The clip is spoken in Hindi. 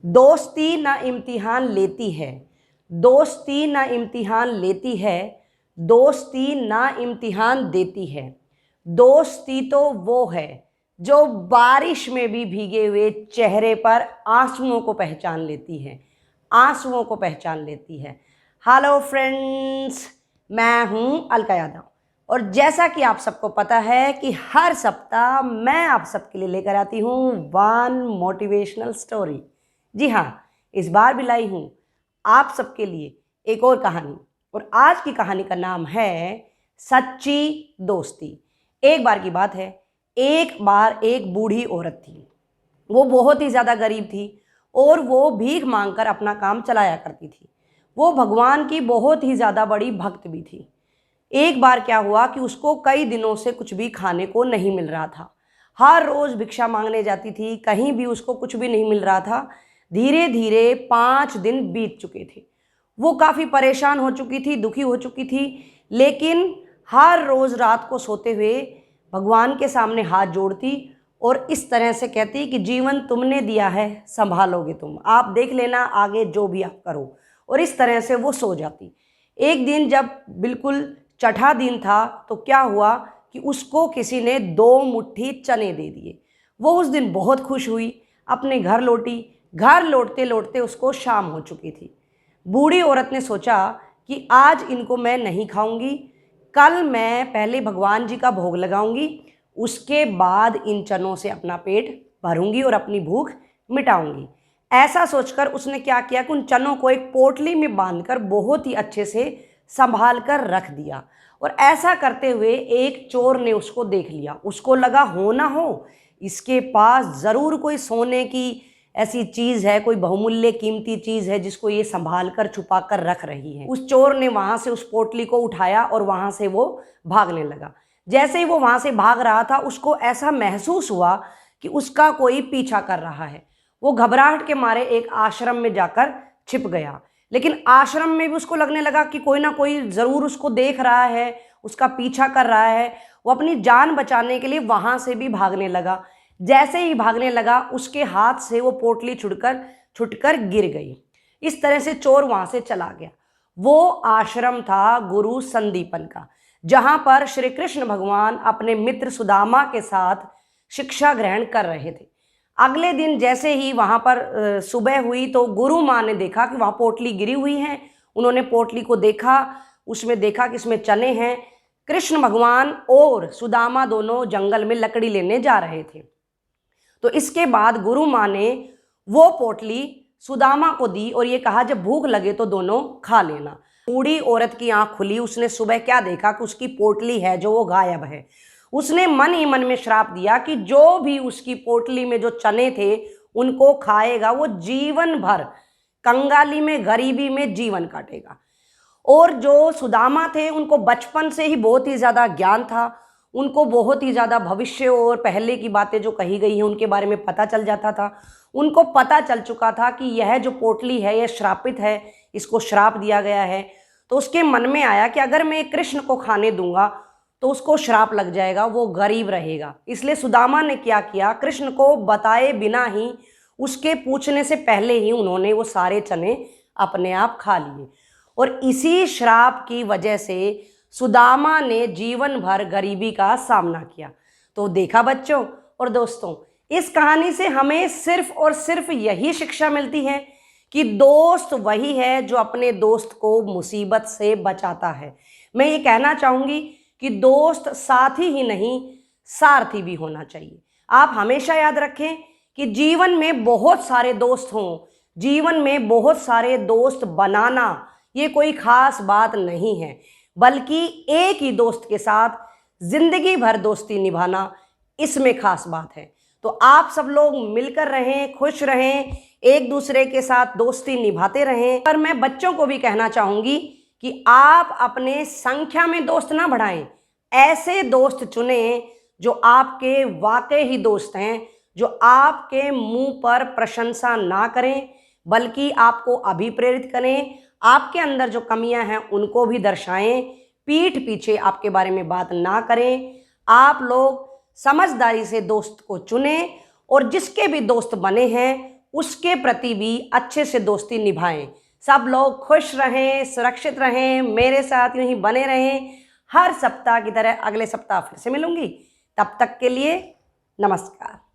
दोस्ती ना इम्तिहान लेती है, दोस्ती ना इम्तिहान लेती है, दोस्ती ना इम्तिहान देती है। दोस्ती तो वो है जो बारिश में भी भीगे हुए चेहरे पर आंसुओं को पहचान लेती है, आंसुओं को पहचान लेती है। हेलो फ्रेंड्स, मैं हूँ अलका यादव और जैसा कि आप सबको पता है कि हर सप्ताह मैं आप सबके लिए लेकर आती हूँ वन मोटिवेशनल स्टोरी। जी हाँ, इस बार भी लाई हूँ आप सबके लिए एक और कहानी, और आज की कहानी का नाम है सच्ची दोस्ती। एक बार की बात है, एक बार एक बूढ़ी औरत थी। वो बहुत ही ज़्यादा गरीब थी और वो भीख मांगकर अपना काम चलाया करती थी। वो भगवान की बहुत ही ज़्यादा बड़ी भक्त भी थी। एक बार क्या हुआ कि उसको कई दिनों से कुछ भी खाने को नहीं मिल रहा था। हर रोज़ भिक्षा मांगने जाती थी, कहीं भी उसको कुछ भी नहीं मिल रहा था। धीरे धीरे 5 दिन बीत चुके थे। वो काफ़ी परेशान हो चुकी थी, दुखी हो चुकी थी, लेकिन हर रोज़ रात को सोते हुए भगवान के सामने हाथ जोड़ती और इस तरह से कहती कि जीवन तुमने दिया है, संभालोगे तुम, आप देख लेना आगे जो भी आप करो। और इस तरह से वो सो जाती। एक दिन जब बिल्कुल छठा दिन था तो क्या हुआ कि उसको किसी ने 2 मुट्ठी चने दे दिए। वो उस दिन बहुत खुश हुई, अपने घर लौटी। घर लौटते लौटते उसको शाम हो चुकी थी। बूढ़ी औरत ने सोचा कि आज इनको मैं नहीं खाऊंगी, कल मैं पहले भगवान जी का भोग लगाऊंगी, उसके बाद इन चनों से अपना पेट भरूंगी और अपनी भूख मिटाऊंगी। ऐसा सोचकर उसने क्या किया कि उन चनों को एक पोटली में बांधकर बहुत ही अच्छे से संभाल कर रख दिया। और ऐसा करते हुए एक चोर ने उसको देख लिया। उसको लगा हो ना हो इसके पास ज़रूर कोई सोने की ऐसी चीज़ है, कोई बहुमूल्य कीमती चीज़ है जिसको ये संभाल कर छुपा कर रख रही है। उस चोर ने वहाँ से उस पोटली को उठाया और वहाँ से वो भागने लगा। जैसे ही वो वहाँ से भाग रहा था, उसको ऐसा महसूस हुआ कि उसका कोई पीछा कर रहा है। वो घबराहट के मारे एक आश्रम में जाकर छिप गया। लेकिन आश्रम में भी उसको लगने लगा कि कोई ना कोई ज़रूर उसको देख रहा है, उसका पीछा कर रहा है। वो अपनी जान बचाने के लिए वहाँ से भी भागने लगा। जैसे ही भागने लगा, उसके हाथ से वो पोटली छुटकर गिर गई। इस तरह से चोर वहाँ से चला गया। वो आश्रम था गुरु संदीपन का, जहाँ पर श्री कृष्ण भगवान अपने मित्र सुदामा के साथ शिक्षा ग्रहण कर रहे थे। अगले दिन जैसे ही वहाँ पर सुबह हुई तो गुरु माँ ने देखा कि वहाँ पोटली गिरी हुई है। उन्होंने पोटली को देखा, उसमें देखा कि इसमें चने हैं। कृष्ण भगवान और सुदामा दोनों जंगल में लकड़ी लेने जा रहे थे। तो इसके बाद गुरु माँ ने वो पोटली सुदामा को दी और ये कहा जब भूख लगे तो दोनों खा लेना। बूढ़ी औरत की आंख खुली। उसने सुबह क्या देखा कि उसकी पोटली है जो वो गायब है। उसने मन ही मन में श्राप दिया कि जो भी उसकी पोटली में जो चने थे उनको खाएगा वो जीवन भर कंगाली में, गरीबी में जीवन काटेगा। और जो सुदामा थे उनको बचपन से ही बहुत ही ज़्यादा ज्ञान था। उनको बहुत ही ज़्यादा भविष्य और पहले की बातें जो कही गई हैं उनके बारे में पता चल जाता था। उनको पता चल चुका था कि यह जो पोटली है यह श्रापित है, इसको श्राप दिया गया है। तो उसके मन में आया कि अगर मैं कृष्ण को खाने दूंगा तो उसको श्राप लग जाएगा, वो गरीब रहेगा। इसलिए सुदामा ने क्या किया, कृष्ण को बताए बिना ही, उसके पूछने से पहले ही उन्होंने वो सारे चने अपने आप खा लिए। और इसी श्राप की वजह से सुदामा ने जीवन भर गरीबी का सामना किया। तो देखा बच्चों और दोस्तों, इस कहानी से हमें सिर्फ और सिर्फ यही शिक्षा मिलती है कि दोस्त वही है जो अपने दोस्त को मुसीबत से बचाता है। मैं ये कहना चाहूँगी कि दोस्त साथी ही नहीं, सारथी भी होना चाहिए। आप हमेशा याद रखें कि जीवन में बहुत सारे दोस्त हों, जीवन में बहुत सारे दोस्त बनाना ये कोई खास बात नहीं है, बल्कि एक ही दोस्त के साथ जिंदगी भर दोस्ती निभाना इसमें खास बात है। तो आप सब लोग मिलकर रहें, खुश रहें, एक दूसरे के साथ दोस्ती निभाते रहें। पर मैं बच्चों को भी कहना चाहूँगी कि आप अपने संख्या में दोस्त ना बढ़ाएं। ऐसे दोस्त चुनें जो आपके वाकई ही दोस्त हैं, जो आपके मुंह पर प्रशंसा ना करें बल्कि आपको अभिप्रेरित करें, आपके अंदर जो कमियां हैं उनको भी दर्शाएं, पीठ पीछे आपके बारे में बात ना करें। आप लोग समझदारी से दोस्त को चुनें और जिसके भी दोस्त बने हैं उसके प्रति भी अच्छे से दोस्ती निभाएं। सब लोग खुश रहें, सुरक्षित रहें, मेरे साथ यूं ही बने रहें। हर सप्ताह की तरह अगले सप्ताह फिर से मिलूंगी। तब तक के लिए नमस्कार।